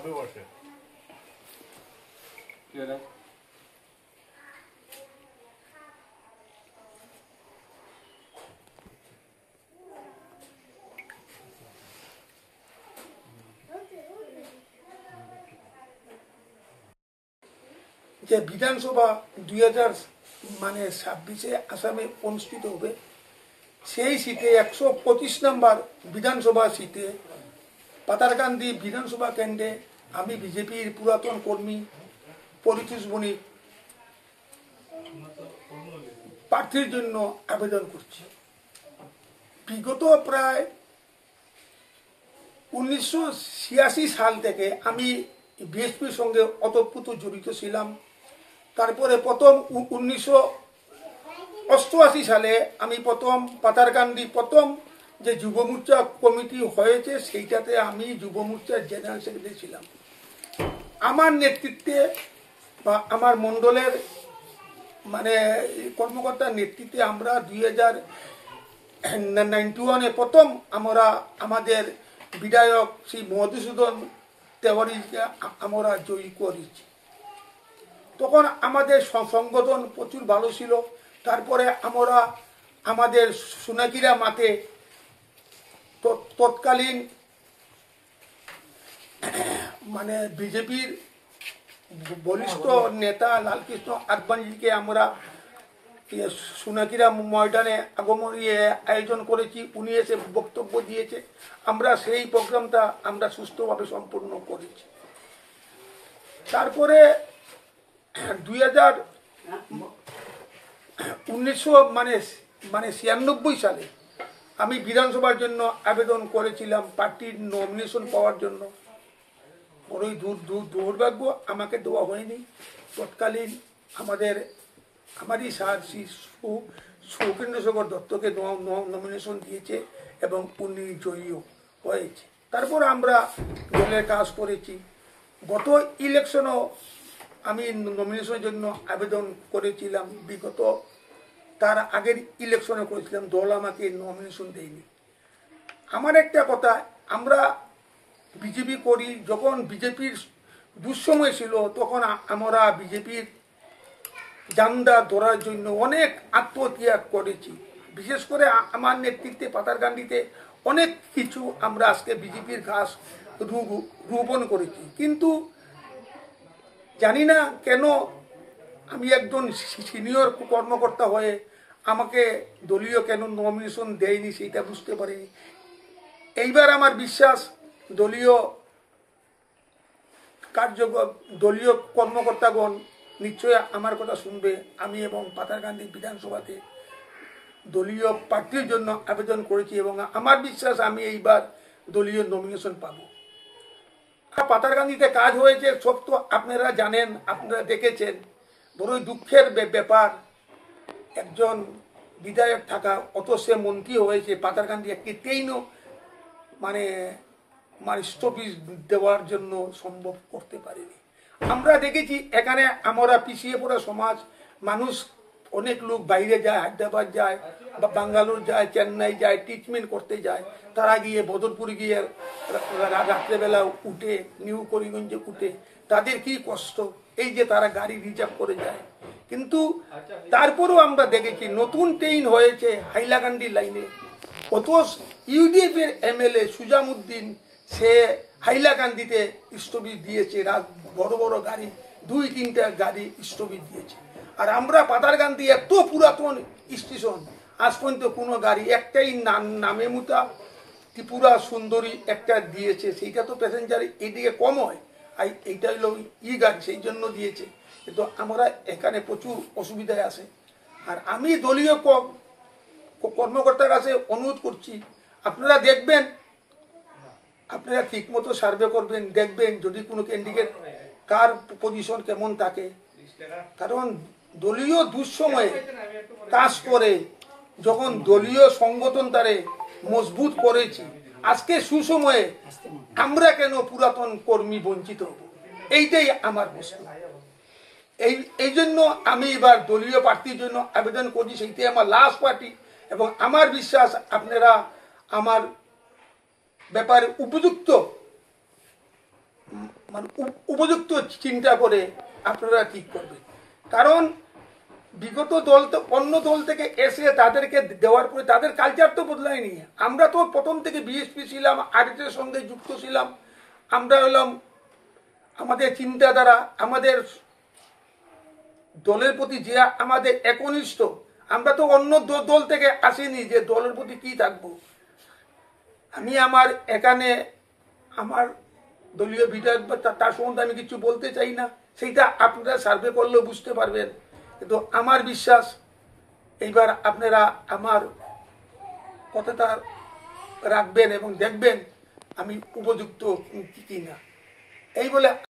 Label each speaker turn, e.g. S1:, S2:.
S1: যে বিধানসভা 2026 আসামে অনুষ্ঠিত হবে, সেই সিটে 125 নম্বর বিধানসভা সিটে পাতারকান্দি বিধানসভা কেন্দ্রে আমি বিজেপির পুরাতন কর্মী পরিতোষ বণিক প্রার্থীর জন্য আবেদন করছি। বিগত প্রায় 1986 সাল থেকে আমি বিএসপির সঙ্গে ওতপ্রোত জড়িত ছিলাম। তারপরে প্রথম 1988 সালে আমি প্রথম পাতারকান্দি প্রথম যে যুব মোর্চা কমিটি হয়েছে সেইটাতে আমি যুব মোর্চার জেনারেল সেক্রেটারি ছিলাম। আমার নেতৃত্বে বা আমার মণ্ডলের কর্মকর্তার নেতৃত্বে আমরা 2091 প্রথম আমরা আমাদের বিধায়ক শ্রী মধুসূদন তেওয়ারিকে আমরা জয়ী করেছি। তখন আমাদের সংগঠন প্রচুর ভালো ছিল। তারপরে আমরা আমাদের সোনাকিরা মাঠে তৎকালীন বিজেপির বলিষ্ঠ নেতা লালকৃষ্ণ আদবানিকে আমরা সোনাকিরা ময়দানে আয়োজন করেছি। উনি এসে বক্তব্য দিয়েছে, আমরা সেই প্রোগ্রামটা আমরা সুস্থভাবে সম্পূর্ণ করেছি। তারপরে 1996 সালে আমি বিধানসভার জন্য আবেদন করেছিলাম পার্টির নমিনেশন পাওয়ার জন্য। বড়ই দুর্ভাগ্য আমাকে দেওয়া হয়নি। তৎকালীন আমারই স্যার শ্রী সৌকেন্দ্রশেখর দত্তকে নমিনেশন দিয়েছে এবং উনি জয়ীও হয়েছে। তারপর আমরা দলের কাজ করেছি। গত ইলেকশনও আমি নমিনেশনের জন্য আবেদন করেছিলাম। বিগত তার আগের ইলেকশনে করেছিলাম, দল আমাকে নমিনেশন দেয়নি। আমার একটা কথা, আমরা বিজেপি করি, যখন বিজেপির দুঃসময় ছিল তখন আমরা বিজেপির জান্ডা ধরার জন্য অনেক আত্মত্যাগ করেছি। বিশেষ করে আমার নেতৃত্বে পাতারকান্দিতে অনেক কিছু আমরা আজকে বিজেপির ঘাস রোপণ করেছি। কিন্তু জানি না কেন আমি একজন সিনিয়র কর্মকর্তা হয়ে আমাকে দলীয় কেন নমিনেশন দেয়নি সেইটা বুঝতে পারিনি। এইবার আমার বিশ্বাস দলীয় কর্মকর্তাগণ নিশ্চয় আমার কথা শুনবে। আমি এবং পাতারকান্দি বিধানসভাতে দলীয় প্রার্থীর জন্য আবেদন করেছি এবং আমার বিশ্বাস আমি এইবার দলীয় নমিনেশন পাব। পাতারকান্দিতে কাজ হয়েছে সব তো আপনারা জানেন, আপনারা দেখেছেন। বড়ই দুঃখের ব্যাপার, একজন বিধায়ক থাকা অত সে মন্ত্রী হয়েছে, পাতারকান্দি একটি ট্রেনও স্টপেজ দেওয়ার জন্য সম্ভব করতে পারেনি। আমরা দেখেছি এখানে আমরা পিছিয়ে পড়া সমাজ, মানুষ অনেক লোক বাইরে যায়, হায়দ্রাবাদ যায় বা বাঙ্গালোর যায়, চেন্নাই যায়, ট্রিটমেন্ট করতে যায়। তারা গিয়ে বদরপুর গিয়ে রাত্রেবেলা উঠে, নিউ করিগঞ্জে উঠে, তাদের কি কষ্ট, এই যে তারা গাড়ি রিজার্ভ করে যায়। কিন্তু তারপরেও আমরা দেখেছি নতুন ট্রেন হয়েছে হাইলাকান্দি লাইনে, অথচ ইউডিএফ এর এমএলএ সুজামউদ্দিন সে হাইলাকান্দিতে স্টপেজ দিয়েছে। বড় বড় গাড়ি 2-3টা গাড়ি স্টপেজ দিয়েছে। আর আমরা পাতারকান্দি এত পুরাতন স্টেশন, আজ পর্যন্ত কোনো গাড়ি একটাই নামে মুতা ত্রিপুরা সুন্দরী একটা দিয়েছে, সেইটা তো প্যাসেঞ্জার এইদিকে কম হয়, আর এইটা হলো গাড়ি, সেই জন্য দিয়েছে। কিন্তু আমরা এখানে প্রচুর অসুবিধায় আছে। আর আমি দলীয় কর্মকর্তার কাছে অনুরোধ করছি, আপনারা দেখবেন, আপনারা ঠিক মতো সার্ভে করবেন, দেখবেন যদি কোনো ক্যান্ডিডেট কার পজিশন কেমন থাকে। কারণ দলীয় দুঃসময়ে কাজ করে যখন দলীয় সংগঠন তারে মজবুত করেছি, আজকে সুসময়ে আমরা কেন পুরাতন কর্মী বঞ্চিত হব, এইটাই আমার প্রশ্ন। এই জন্য আমি এবার দলীয় প্রার্থীর জন্য আবেদন করছি, সেইটাই আমার লাস্ট পার্টি। এবং আমার বিশ্বাস আপনারা আমার ব্যাপারে উপযুক্ত মানে উপযুক্ত চিন্তা করে আপনারা ঠিক করবেন। কারণ বিগত দল তো অন্য দল থেকে এসে তাদেরকে দেওয়ার পরে তাদের কালচার তো বদলায়নি। আমরা তো প্রথম থেকে বিএসপি ছিলাম, আরএসের সঙ্গে যুক্ত ছিলাম। আমরা হলাম আমাদের চিন্তাধারা, আমাদের দলের প্রতি যে আমাদের একনিষ্ঠ, আমরা তো অন্য দল থেকে আসিনি যে দলের প্রতি কি থাকবো। আমি আমার এখানে আমার দলীয় বিধায়ক বা তার সম্বন্ধে আমি কিছু বলতে চাই না, সেইটা আপনারা সার্ভে করলেও বুঝতে পারবেন। কিন্তু আমার বিশ্বাস এইবার আপনারা আমার কথাটা রাখবেন এবং দেখবেন আমি উপযুক্ত কিনা। এই বলে